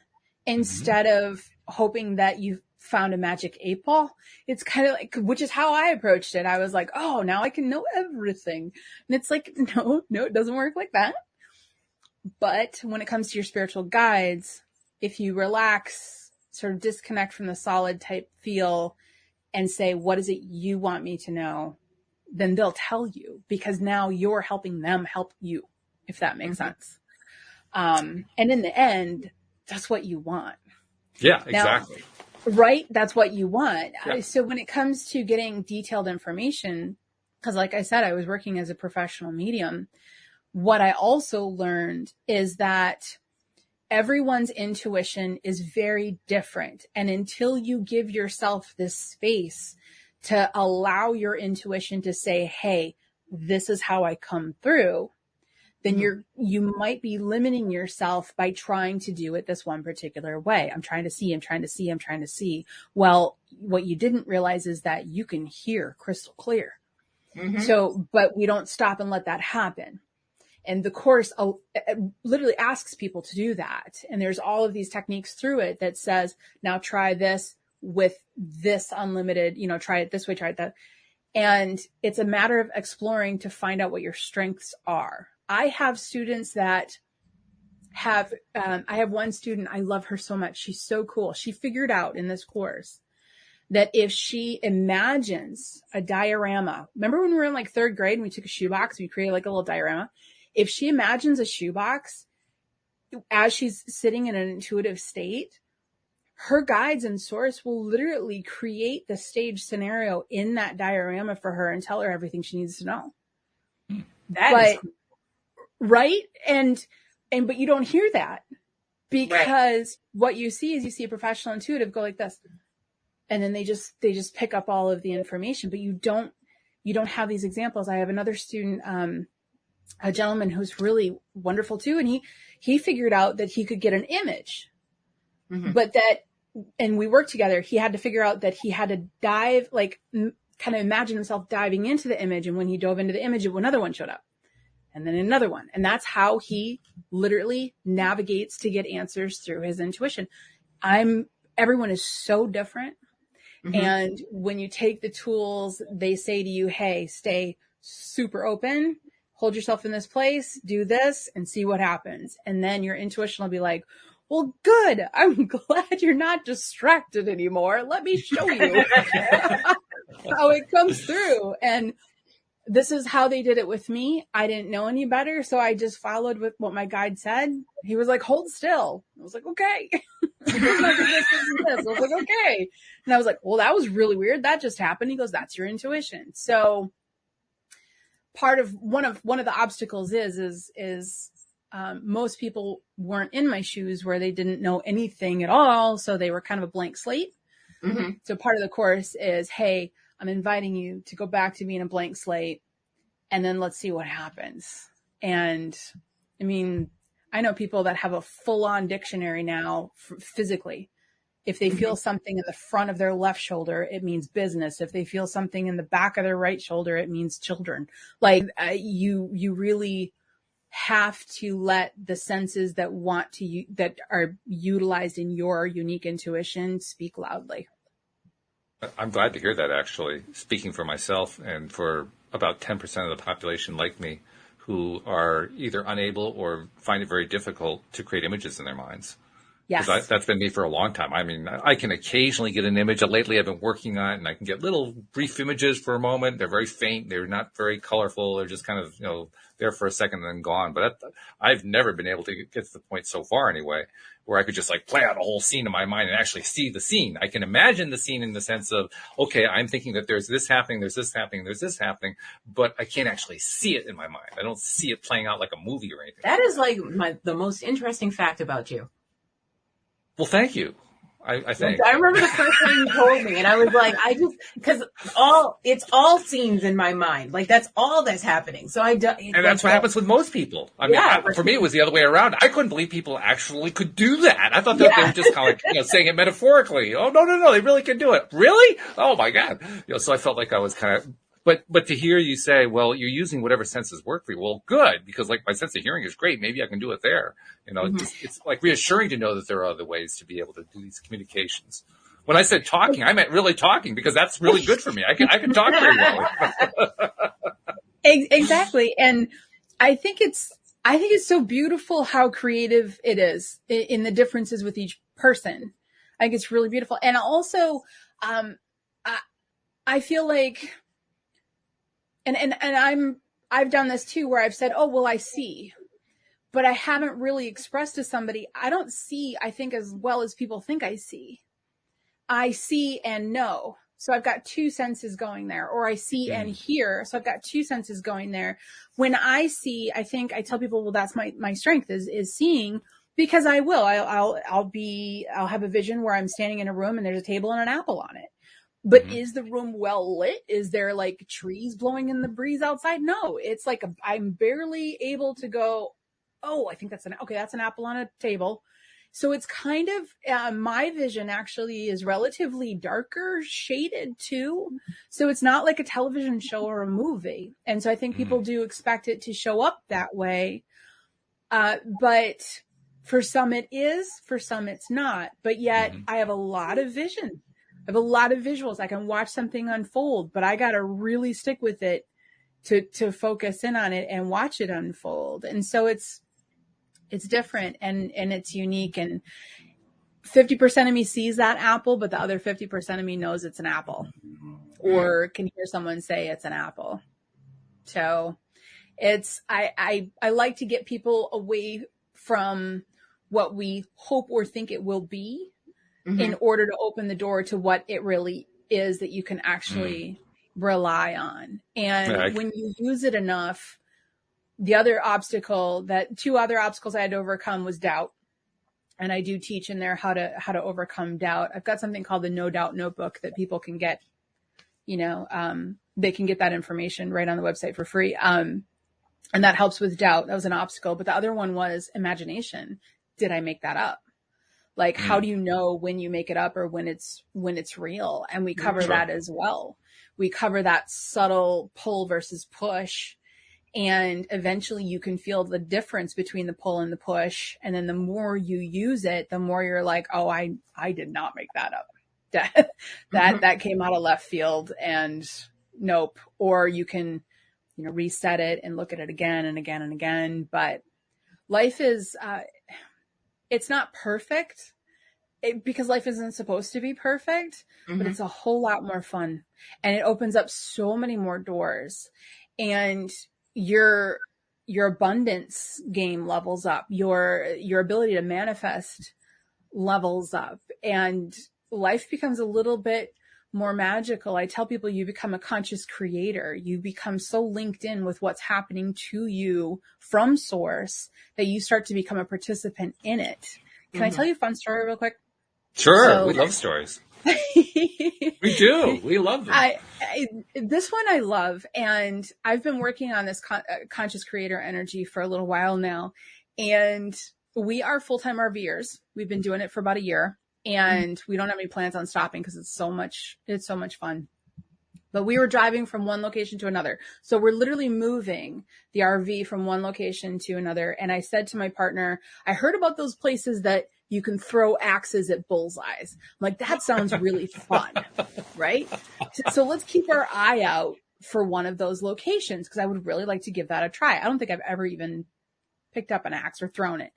instead of hoping that you found a magic 8-ball. It's kind of like, which is how I approached it. I was like, oh, now I can know everything. And it's like, no, it doesn't work like that. But when it comes to your spiritual guides, if you relax, sort of disconnect from the solid type feel and say, what is it you want me to know? Then they'll tell you, because now you're helping them help you, if that makes sense. And in the end, that's what you want. Yeah, exactly. Now, right? That's what you want. Yeah. So when it comes to getting detailed information, because like I said, I was working as a professional medium. What I also learned is that everyone's intuition is very different. And until you give yourself this space to allow your intuition to say, hey, this is how I come through, then you might be limiting yourself by trying to do it this one particular way. I'm trying to see. Well, what you didn't realize is that you can hear crystal clear. So, but we don't stop and let that happen. And the course literally asks people to do that. And there's all of these techniques through it that says, now try this with this unlimited, try it this way, try it that. And it's a matter of exploring to find out what your strengths are. I have students that I have one student, I love her so much. She's so cool. She figured out in this course that if she imagines a diorama, remember when we were in like third grade and we took a shoebox, we created like a little diorama. If she imagines a shoebox as she's sitting in an intuitive state, her guides and source will literally create the stage scenario in that diorama for her and tell her everything she needs to know. That is cool. right. But you don't hear that because what you see is you see a professional intuitive go like this. And then they just pick up all of the information, but you don't have these examples. I have another student, a gentleman who's really wonderful too. And he figured out that he could get an image, but and we worked together. He had to figure out that he had to dive, like kind of imagine himself diving into the image. And when he dove into the image, another one showed up and then another one. And that's how he literally navigates to get answers through his intuition. Everyone is so different. And when you take the tools, they say to you, hey, stay super open, hold yourself in this place, do this and see what happens. And then your intuition will be like, well, good. I'm glad you're not distracted anymore. Let me show you how it comes through. And this is how they did it with me. I didn't know any better. So I just followed with what my guide said. He was like, hold still. I was like, okay. I was like, okay. And I was like, well, that was really weird. That just happened. He goes, that's your intuition. So part of one of the obstacles is most people weren't in my shoes where they didn't know anything at all. So they were kind of a blank slate. So part of the course is, hey, I'm inviting you to go back to being a blank slate and then let's see what happens. And I mean, I know people that have a full-on dictionary now physically. If they feel something in the front of their left shoulder, it means business. If they feel something in the back of their right shoulder, it means children. Like you really have to let the senses that that are utilized in your unique intuition speak loudly. I'm glad to hear that, actually, speaking for myself and for about 10% of the population like me who are either unable or find it very difficult to create images in their minds. Yes. Because that's been me for a long time. I mean, I can occasionally get an image. Lately, I've been working on it, and I can get little brief images for a moment. They're very faint. They're not very colorful. They're just kind of, there for a second and then gone. But I've never been able to get to the point so far, anyway, where I could just like play out a whole scene in my mind and actually see the scene. I can imagine the scene in the sense of, okay, I'm thinking that there's this happening, there's this happening, there's this happening, but I can't actually see it in my mind. I don't see it playing out like a movie or anything. That is like the most interesting fact about you. Well, thank you. I think. I remember the first time you told me, and I was like, because it's all scenes in my mind. Like, that's all that's happening. So and that's what happens with most people. I mean, for me, it was the other way around. I couldn't believe people actually could do that. I thought that they were just kind of like, saying it metaphorically. Oh, no, they really can do it. Really? Oh my God. So I felt like I was kind of, but to hear you say, well, you're using whatever senses work for you. Well, good, because like my sense of hearing is great. Maybe I can do it there. It's like reassuring to know that there are other ways to be able to do these communications. When I said talking, I meant really talking, because that's really good for me. I can talk very well. Exactly. And I think it's so beautiful how creative it is in the differences with each person. I think it's really beautiful. And also, I feel like, and I've done this too, where I've said, oh, well, I see, but I haven't really expressed to somebody, I don't see, I think, as well as people think I see. I see and know. So I've got two senses going there, or I see and hear. So I've got two senses going there. When I see, I think I tell people, well, that's my strength is seeing, because I will, I'll have a vision where I'm standing in a room and there's a table and an apple on it. But is the room well lit? Is there like trees blowing in the breeze outside? No, it's like I'm barely able to go, oh, I think that's an apple on a table. So it's kind of, my vision actually is relatively darker shaded too. So it's not like a television show or a movie. And so I think people do expect it to show up that way. But for some it is, for some it's not. But yet I have a lot of vision. I have a lot of visuals. I can watch something unfold, but I got to really stick with it to focus in on it and watch it unfold. And so it's different and it's unique, and 50% of me sees that apple, but the other 50% of me knows it's an apple or can hear someone say it's an apple. So I like to get people away from what we hope or think it will be in order to open the door to what it really is that you can actually rely on. And when you use it enough, two other obstacles I had to overcome was doubt. And I do teach in there how to overcome doubt. I've got something called the No Doubt Notebook that people can get, they can get that information right on the website for free. And that helps with doubt. That was an obstacle. But the other one was imagination. Did I make that up? Like, how do you know when you make it up or when it's real? And we cover that as well. We cover that subtle pull versus push. And eventually you can feel the difference between the pull and the push. And then the more you use it, the more you're like, oh, I did not make that up. That came out of left field and nope. Or you can, reset it and look at it again and again and again. But life is, it's not perfect because life isn't supposed to be perfect, but it's a whole lot more fun and it opens up so many more doors and your abundance game levels up, your ability to manifest levels up, and life becomes a little bit more magical. I tell people you become a conscious creator. You become so linked in with what's happening to you from source that you start to become a participant in it. Can I tell you a fun story real quick? Sure. We love stories. We do. We love them. This one I love. And I've been working on this conscious creator energy for a little while now. And we are full-time RVers. We've been doing it for about a year. And we don't have any plans on stopping because it's so much fun. But we were driving from one location to another. So we're literally moving the RV from one location to another. And I said to my partner, I heard about those places that you can throw axes at bullseyes. I'm like, that sounds really fun, right? So let's keep our eye out for one of those locations because I would really like to give that a try. I don't think I've ever even picked up an axe or thrown it.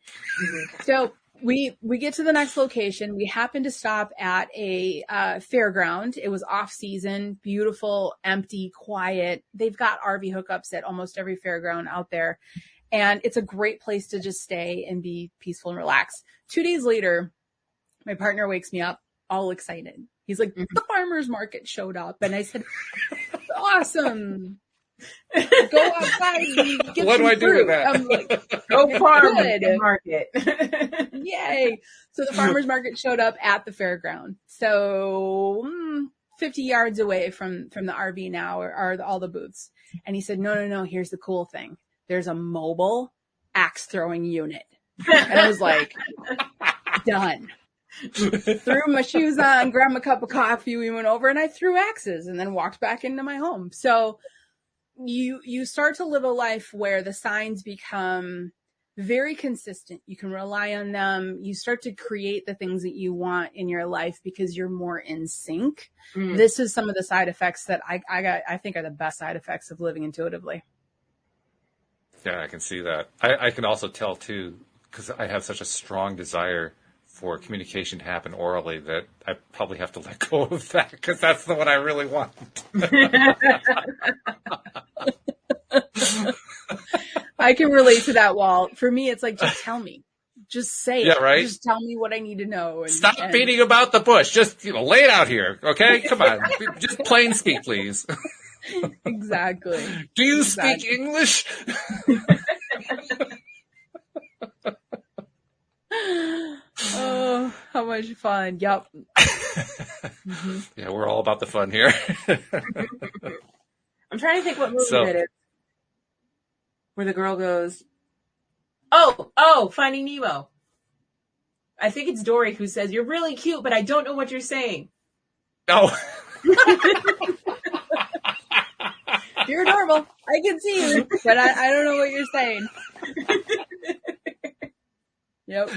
So we get to the next location. We happen to stop at a fairground. It was off season, beautiful, empty, quiet. They've got RV hookups at almost every fairground out there. And it's a great place to just stay and be peaceful and relax. 2 days later, my partner wakes me up all excited. He's like, the farmer's market showed up. And I said, awesome. Go outside and get what some do I do fruit. with that? I'm like, Go farmer's market. Yay. So the farmer's market showed up at the fairground. So 50 yards away from the RV now are all the booths. And he said, no, here's the cool thing. There's a mobile axe throwing unit. And I was like, done. Threw my shoes on, grabbed a cup of coffee. We went over and I threw axes and then walked back into my home. So you start to live a life where the signs become very consistent. You can rely on them. You start to create the things that you want in your life because you're more in sync. This is some of the side effects that I think are the best side effects of living intuitively. Yeah, I can see that. I can also tell too, because I have such a strong desire for communication to happen orally that I probably have to let go of that because that's the one I really want. I can relate to that, Walt. For me, it's like, just tell me. Just say it. Right? Just tell me what I need to know. Stop beating about the bush. Just, lay it out here. Okay? Come on. Just plain speak, please. Exactly. Do you speak English? Oh, how much fun. Yep. Yeah, we're all about the fun here. I'm trying to think what movie that is. Where the girl goes, oh, Finding Nemo. I think it's Dory who says, you're really cute, but I don't know what you're saying. Oh. You're adorable. I can see you, but I don't know what you're saying. Yep.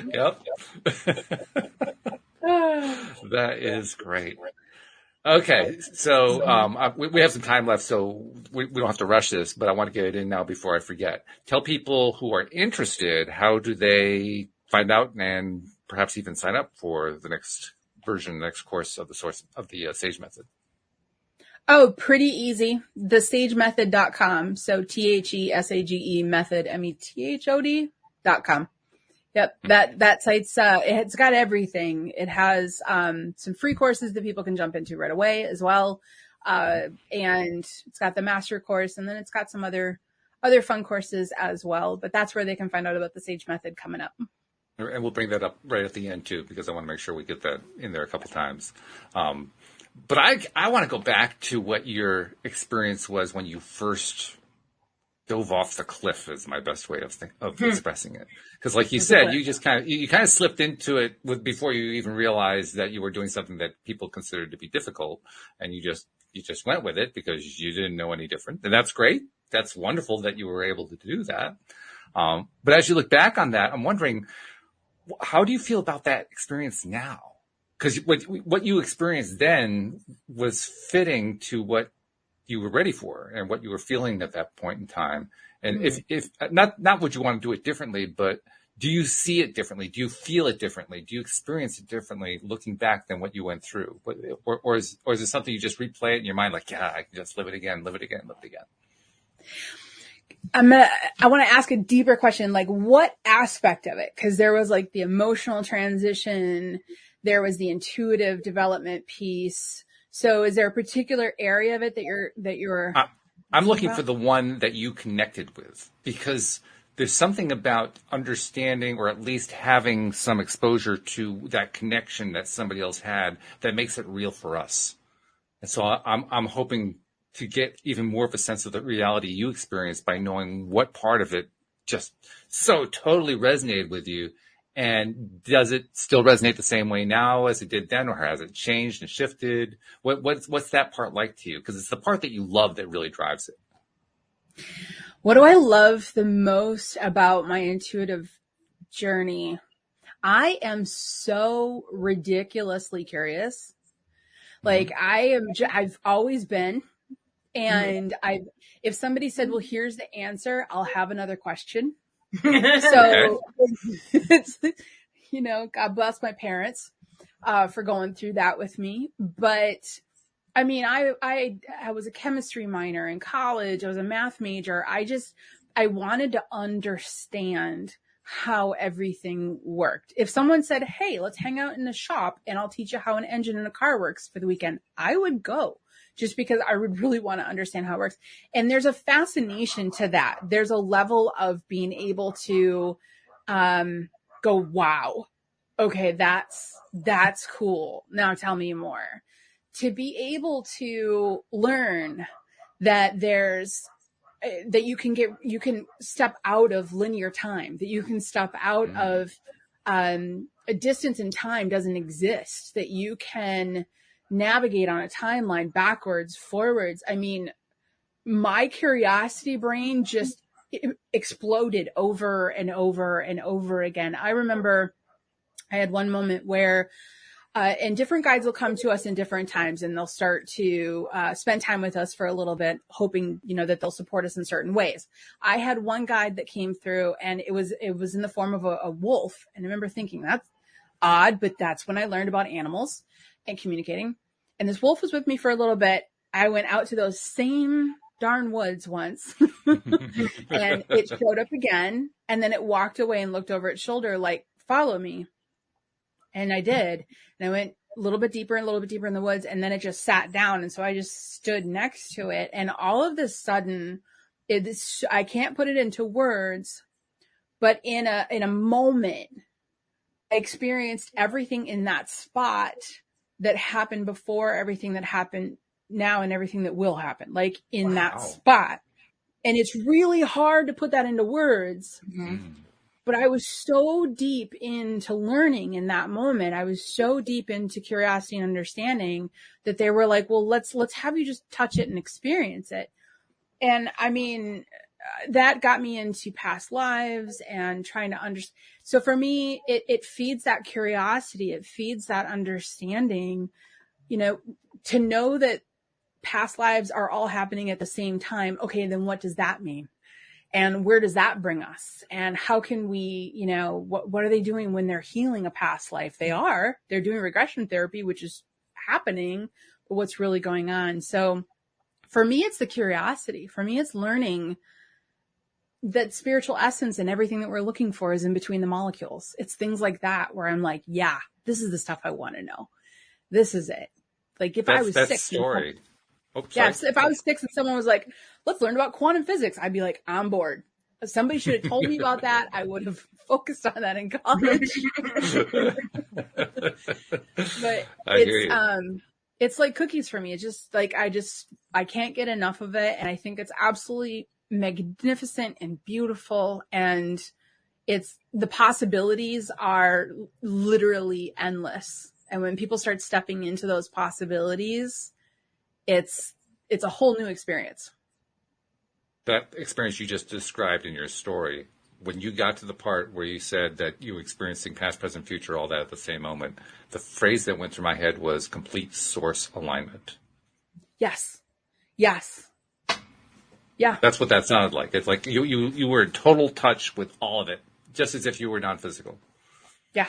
That is great. Okay, so we have some time left, so we don't have to rush this, but I want to get it in now before I forget. Tell people who are interested, how do they find out and perhaps even sign up for the next version, the next course of the Sage Method? Oh, pretty easy. TheSageMethod.com. So THESAGE method, METHOD.com. Yep. That site's, it's got everything. It has, some free courses that people can jump into right away as well. And it's got the master course, and then it's got some other other fun courses as well. But that's where they can find out about the SAGE method coming up. And we'll bring that up right at the end too, because I want to make sure we get that in there a couple times. But I want to go back to what your experience was when you first dove off the cliff, is my best way of expressing it. Because like you said, you just kind of slipped into it before you even realized that you were doing something that people considered to be difficult, and you just went with it because you didn't know any different. And that's great. That's wonderful that you were able to do that. But as you look back on that, I'm wondering, how do you feel about that experience now? Because what you experienced then was fitting to what you were ready for and what you were feeling at that point in time. And if not would you want to do it differently, but do you see it differently? Do you feel it differently? Do you experience it differently looking back than what you went through? Or is it something you just replay it in your mind like, yeah, I can just live it again. I want to ask a deeper question, like what aspect of it? Because there was like the emotional transition, there was the intuitive development piece. So is there a particular area of it that you're I'm looking for the one that you connected with, because there's something about understanding, or at least having some exposure to that connection that somebody else had, that makes it real for us. And so I'm hoping to get even more of a sense of the reality you experienced by knowing what part of it just so totally resonated with you. And does it still resonate the same way now as it did then, or has it changed and shifted? What's that part like to you? Because it's the part that you love that really drives it. What do I love the most about my intuitive journey? I am so ridiculously curious. Like I've always been. And if somebody said, well, here's the answer, I'll have another question. So it's, God bless my parents, for going through that with me. But I mean, I was a chemistry minor in college. I was a math major. I wanted to understand how everything worked. If someone said, hey, let's hang out in the shop and I'll teach you how an engine in a car works for the weekend, I would go. Just because I would really want to understand how it works. And there's a fascination to that. There's a level of being able to go, wow, okay, that's cool. Now tell me more. To be able to learn that that you can step out of linear time, that you can step out of a distance in time doesn't exist, that you can navigate on a timeline backwards, forwards. I mean, my curiosity brain just exploded over and over and over again. I remember I had one moment where, and different guides will come to us in different times, and they'll start to spend time with us for a little bit, hoping, that they'll support us in certain ways. I had one guide that came through, and it was in the form of a wolf. And I remember thinking, that's odd, but that's when I learned about animals and communicating. And this wolf was with me for a little bit. I went out to those same darn woods once and it showed up again. And then it walked away and looked over its shoulder, like, follow me. And I did. And I went a little bit deeper and a little bit deeper in the woods. And then it just sat down. And so I just stood next to it. And all of this sudden, I can't put it into words, but in a moment, I experienced everything in that spot that happened before, everything that happened now, and everything that will happen, like in that spot. And it's really hard to put that into words, but I was so deep into learning in that moment. I was so deep into curiosity and understanding that they were like, well, let's have you just touch it and experience it. And I mean, that got me into past lives and trying to understand. So for me, it feeds that curiosity. It feeds that understanding, to know that past lives are all happening at the same time. Okay, then what does that mean? And where does that bring us? And how can we, what are they doing when they're healing a past life? They're doing regression therapy, which is happening, but what's really going on? So for me, it's the curiosity. For me, it's learning that spiritual essence and everything that we're looking for is in between the molecules. It's things like that where I'm like, yeah, this is the stuff I want to know. This is it. Like if I was sick. Story. Oh, yeah. So if I was 6 and someone was like, let's learn about quantum physics, I'd be like, I'm bored. If somebody should have told me about that, I would have focused on that in college. But it's like cookies for me. It's just like, I can't get enough of it. And I think it's absolutely magnificent and beautiful. And the possibilities are literally endless. And when people start stepping into those possibilities, it's a whole new experience. That experience you just described in your story, when you got to the part where you said that you were experiencing past, present, future, all that at the same moment, the phrase that went through my head was complete source alignment. Yes. Yes. Yeah. That's what that sounded like. It's like you were in total touch with all of it, just as if you were non-physical. Yeah,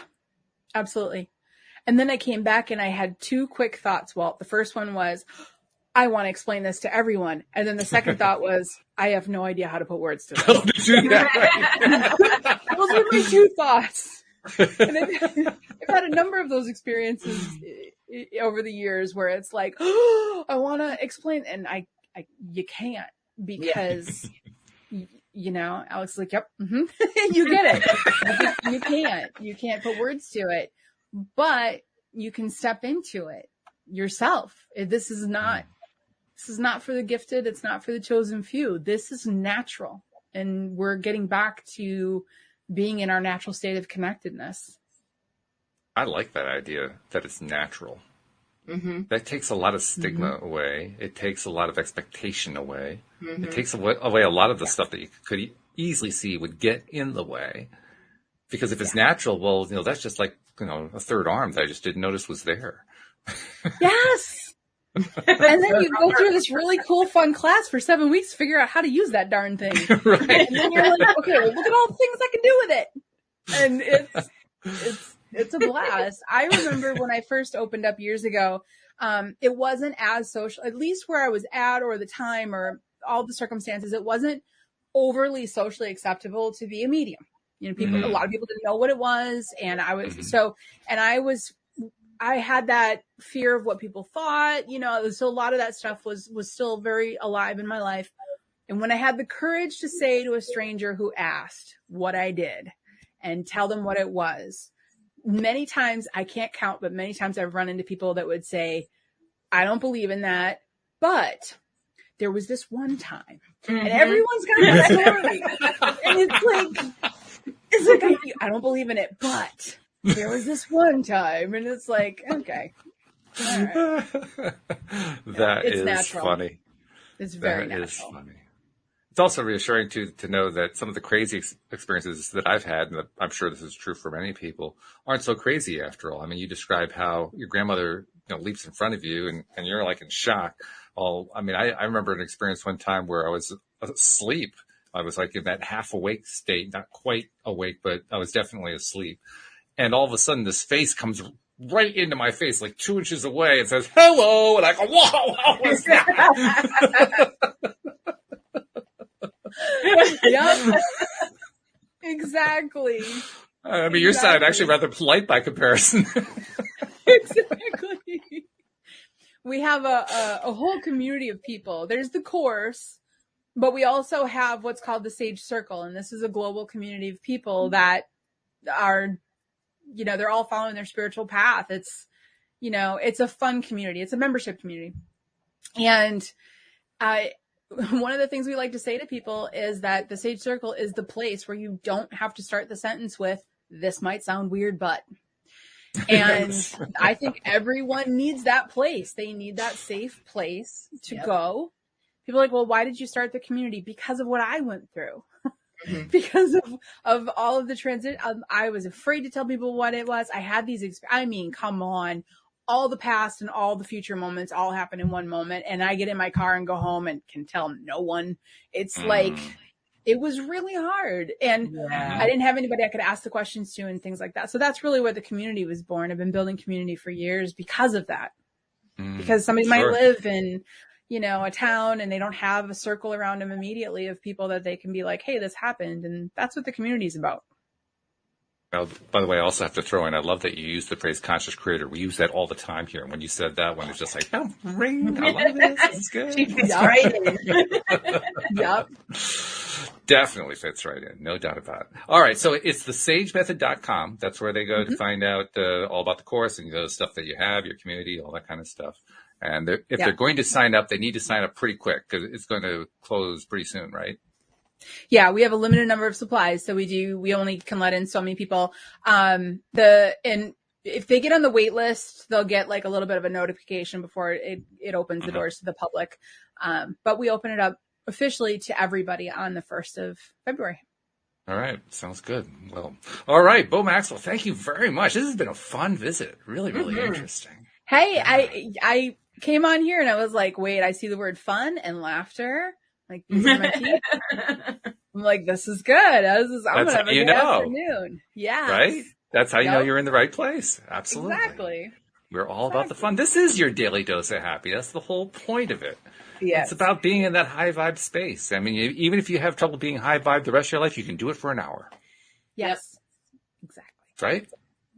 absolutely. And then I came back and I had 2 quick thoughts, Walt. The first one was, I want to explain this to everyone. And then the second thought was, I have no idea how to put words to this. Oh, did you do that? Right? Those were my 2 thoughts. And I've had a number of those experiences over the years where it's like, oh, I want to explain. And you can't, because, Alex is like, yep, you get it. You can't put words to it, but you can step into it yourself. This is not for the gifted. It's not for the chosen few. This is natural. And we're getting back to being in our natural state of connectedness. I like that idea that it's natural. Mm-hmm. That takes a lot of stigma away. It takes a lot of expectation away. Mm-hmm. It takes away a lot of the stuff that you could easily see would get in the way. Because if it's natural, well, that's just like, a third arm that I just didn't notice was there. Yes. And then you go through this really cool, fun class for 7 weeks to figure out how to use that darn thing. Right. And then you're like, okay, well, look at all the things I can do with it. And it's a blast. I remember when I first opened up years ago, it wasn't as social, at least where I was at or the time or all the circumstances, it wasn't overly socially acceptable to be a medium. A lot of people didn't know what it was. And I had that fear of what people thought, so a lot of that stuff was still very alive in my life. And when I had the courage to say to a stranger who asked what I did and tell them what it was, many times, I can't count, but many times I've run into people that would say, I don't believe in that, but there was this one time. And everyone's got a story. And it's like, I don't believe in it, but there was this one time. And it's like, okay. All right. That is natural. Funny. It's very natural. That is funny. It's also reassuring to know that some of the crazy experiences that I've had, and I'm sure this is true for many people, aren't so crazy after all. I mean, you describe how your grandmother, leaps in front of you and you're like in shock. Well, I mean, I remember an experience one time where I was asleep. I was like in that half awake state, not quite awake, but I was definitely asleep. And all of a sudden this face comes right into my face, like 2 inches away, and says, hello. And I go, whoa, what was that? Yep. Exactly. I mean, your side actually rather polite by comparison. Exactly. We have a whole community of people. There's the course, but we also have what's called the Sage Circle. And this is a global community of people that are, they're all following their spiritual path. It's, it's a fun community. It's a membership community. And one of the things we like to say to people is that the Sage Circle is the place where you don't have to start the sentence with, this might sound weird, but, and I think everyone needs that place. They need that safe place to go. People are like, well, why did you start the community? Because of what I went through. Because of all of the transit. I was afraid to tell people what it was. I had these, come on. All the past and all the future moments all happen in one moment. And I get in my car and go home and can tell no one. It's like, it was really hard. And I didn't have anybody I could ask the questions to and things like that. So that's really where the community was born. I've been building community for years because of that. Because somebody might live in, a town and they don't have a circle around them immediately of people that they can be like, hey, this happened. And that's what the community is about. Now, by the way, I also have to throw in, I love that you use the phrase conscious creator. We use that all the time here. And when you said that one, it's just like, oh, ring. I love this. This is good. She fits right in. Yep. Definitely fits right in. No doubt about it. All right. So it's thesagemethod.com. That's where they go to find out all about the course and the stuff that you have, your community, all that kind of stuff. And if they're going to sign up, they need to sign up pretty quick because it's going to close pretty soon, right? Yeah, we have a limited number of supplies, so we only can let in so many people. And if they get on the wait list, they'll get like a little bit of a notification before it opens the doors to the public. But we open it up officially to everybody on the 1st of February. All right. Sounds good. Well, all right. Bo Maxwell, thank you very much. This has been a fun visit. Really, really interesting. Hey, I came on here and I was like, wait, I see the word fun and laughter. Like, these are my teeth. I'm like, this is good. I'm going to have a good afternoon. Yeah. Right? That's how you know you're in the right place. Absolutely. Exactly. We're all about the fun. This is your daily dose of happy. That's the whole point of it. Yes. It's about being in that high vibe space. I mean, even if you have trouble being high vibe the rest of your life, you can do it for an hour. Yes. Exactly. Right?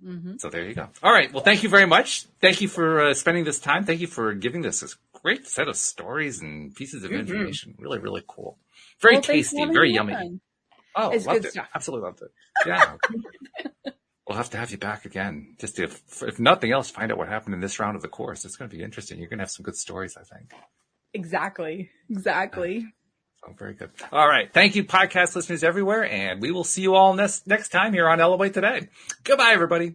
Mm-hmm. So there you go. All right. Well, thank you very much. Thank you for spending this time. Thank you for giving this great set of stories and pieces of information. Really, really cool. Very tasty, very yummy. Oh, it's loved good it. stuff. Absolutely loved it. Yeah. We'll have to have you back again. Just if nothing else, find out what happened in this round of the course. It's going to be interesting. You're going to have some good stories, I think. Exactly. Oh, very good. All right. Thank you, podcast listeners everywhere. And we will see you all next time here on Elevate Today. Goodbye, everybody.